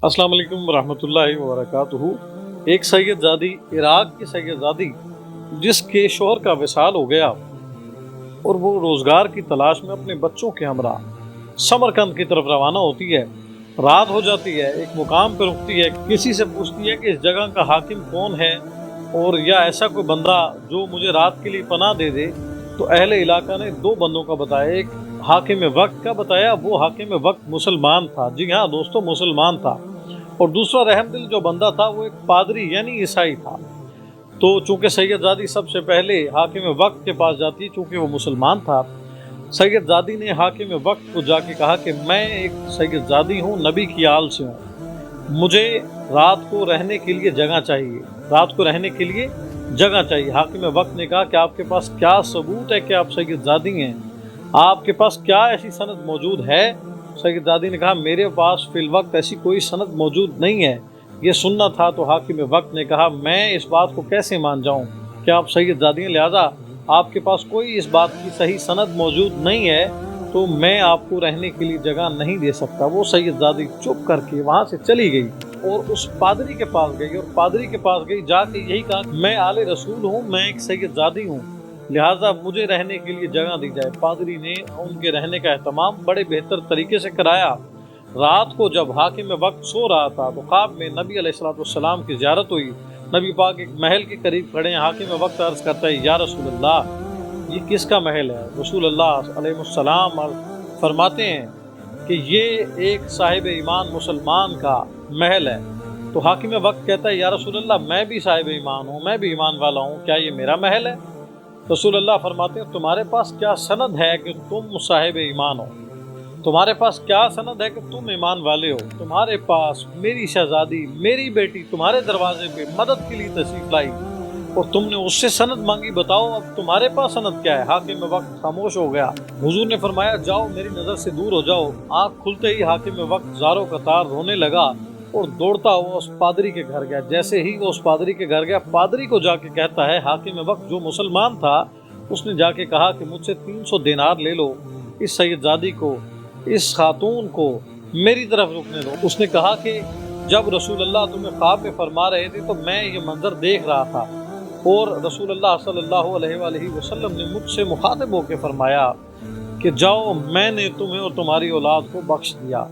अस्सलाम वालेकुम रहमतुल्लाहि व बरकातुहू। एक सैयदजादी, इराक की सैयदजादी, जिसके शोहर का विसाल हो गया और वो रोज़गार की तलाश में अपने बच्चों के हमरा समरकंद की तरफ रवाना होती है। रात हो जाती है, एक मुकाम पर रुकती है, किसी से पूछती है कि इस जगह का हाकिम कौन है और या ऐसा कोई बंदा जो मुझे रात के लिए पनाह दे दे। तो अहले इलाका ने दो बंदों का बताया, एक हाकिम वक्त का बताया, वो हाकिम वक्त मुसलमान था, जी हाँ दोस्तों मुसलमान था, और दूसरा रहमदिल जो बंदा था वो एक पादरी यानी ईसाई था। तो चूंकि सैयदजादी सबसे पहले हाकिम वक्त के पास जाती है, चूंकि वो मुसलमान था। सैयदजादी ने हाकिम वक्त को जाके कहा कि मैं एक सैयदजादी हूँ, नबी की आल से हूँ, मुझे रात को रहने के लिए जगह चाहिए, रात को रहने के लिए जगह चाहिए। हाकिम वक्त ने कहा कि आपके पास क्या सबूत है कि आप सैयदजादी हैं, आपके पास क्या ऐसी सनद मौजूद है। सैयदजादी ने कहा मेरे पास फिल वक्त ऐसी कोई सनद मौजूद नहीं है, ये सुनना था। तो हाकिम वक्त ने कहा मैं इस बात को कैसे मान जाऊं कि आप सैयदजादी हैं, लिहाजा आपके पास कोई इस बात की सही सनद मौजूद नहीं है, तो मैं आपको रहने के लिए जगह नहीं दे सकता। वो सैयदजादी चुप करके वहाँ से चली गई और उस पादरी के पास गई, और पादरी के पास गई, जाके यही कहा मैं आले रसूल हूँ, मैं एक सैयदजादी हूँ, लिहाजा मुझे रहने के लिए जगह दी जाए। पादरी ने उनके रहने का एहतमाम बड़े बेहतर तरीके से कराया। रात को जब हाकिम वक्त सो रहा था तो ख्वाब में नबी अलैहिस्सलाम की ज़ियारत हुई। नबी पाक एक महल के करीब खड़े हैं। हाकिम वक्त अर्ज़ करता है या रसूल अल्लाह, ये किसका महल है? रसूल अल्लाह अलैहिस्सलाम फरमाते हैं कि ये एक साहिब ईमान मुसलमान का महल है। तो हाकिम वक्त कहता है या रसूल अल्लाह, मैं भी साहिब ईमान हूँ, मैं भी ईमान वाला हूँ, क्या ये मेरा महल है? रसूल अल्लाह फरमाते हैं तुम्हारे पास क्या सनद है कि तुम साहिब ईमान हो, तुम्हारे पास क्या सनद है कि तुम ईमान वाले हो? तुम्हारे पास मेरी शहजादी, मेरी बेटी तुम्हारे दरवाजे पे मदद के लिए तशरीफ लाई और तुमने उससे सनद मांगी, बताओ अब तुम्हारे पास सनद क्या है? हाकिम वक्त खामोश हो गया। हुजूर ने फरमाया जाओ मेरी नज़र से दूर हो जाओ। आँख खुलते ही हाकिम वक्त ज़ारो कतार रोने लगा और दौड़ता हुआ उस पादरी के घर गया। जैसे ही वो उस पादरी के घर गया, पादरी को जाके कहता है, हाकिम वक्त जो मुसलमान था उसने जाके कहा कि मुझसे 300 दिनार ले लो, इस सैयदजादी को, इस खातून को मेरी तरफ रुकने दो। उसने कहा कि जब रसूल अल्लाह तुम्हें ख्वाब में फरमा रहे थे तो मैं ये मंजर देख रहा था और रसूल अल्लाह सल्लल्लाहु अलैहि वसल्लम ने मुझसे मुखातिब होकर फरमाया कि जाओ मैंने तुम्हें और तुम्हारी औलाद को बख्श दिया।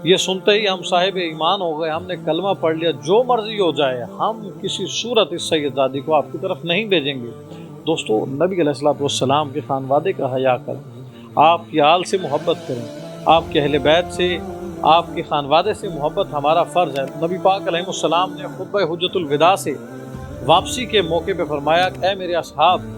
ये सुनते ही हम साहिब ईमान हो गए, हमने कलमा पढ़ लिया, जो मर्जी हो जाए हम किसी सूरत इस सैयदजादी को आपकी तरफ नहीं भेजेंगे। दोस्तों नबी अलैहिस्सलाम के खानवादे का हया करें, आपकी आल से मोहब्बत करें, आपके अहले बैत से, आपके खानवादे से मोहब्बत हमारा फ़र्ज़ है। नबी पाक अलैहिस्सलाम ने खुतबा हुज्जतुल विदा से वापसी के मौके पे फरमाया ऐ मेरे असहाब,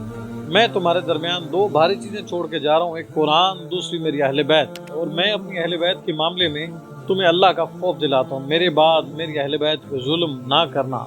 मैं तुम्हारे दरमियान दो भारी चीज़ें छोड़ के जा रहा हूँ, एक कुरान, दूसरी मेरी अहले बैत, और मैं अपनी अहले बैत के मामले में तुम्हें अल्लाह का खौफ दिलाता हूँ, मेरे बाद मेरी अहले बैत पे जुल्म ना करना।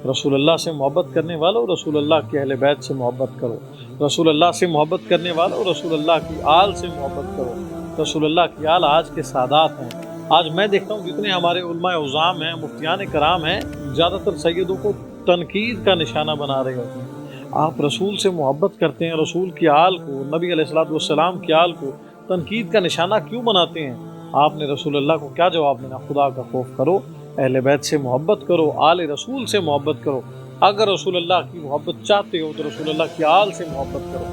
रसूल अल्लाह से मोहब्बत करने वालों, रसूल अल्लाह की अहले बैत से मोहब्बत करो। रसूल अल्लाह से मोहब्बत करने वालों, रसूल अल्लाह की आल से मोहब्बत करो। रसूल अल्लाह की आल आज के सादात हैं। आज मैं देखता हूँ जितने हमारे उलमाए उज़ाम हैं, मुफ्तियान कराम हैं, ज़्यादातर सैयदों को तनकीद का निशाना बना रहे होते हैं। आप रसूल से मोहब्बत करते हैं, रसूल की आल को, नबी अलैहिस्सलाम की आल को तनकीद का निशाना क्यों बनाते हैं? आपने रसूल अल्लाह को क्या जवाब देना? खुदा का खौफ करो, अहले बैत से मोहब्बत करो, आल रसूल से मोहब्बत करो। अगर रसूल अल्लाह की मोहब्बत चाहते हो तो रसूल अल्लाह की आल से मोहब्बत करो।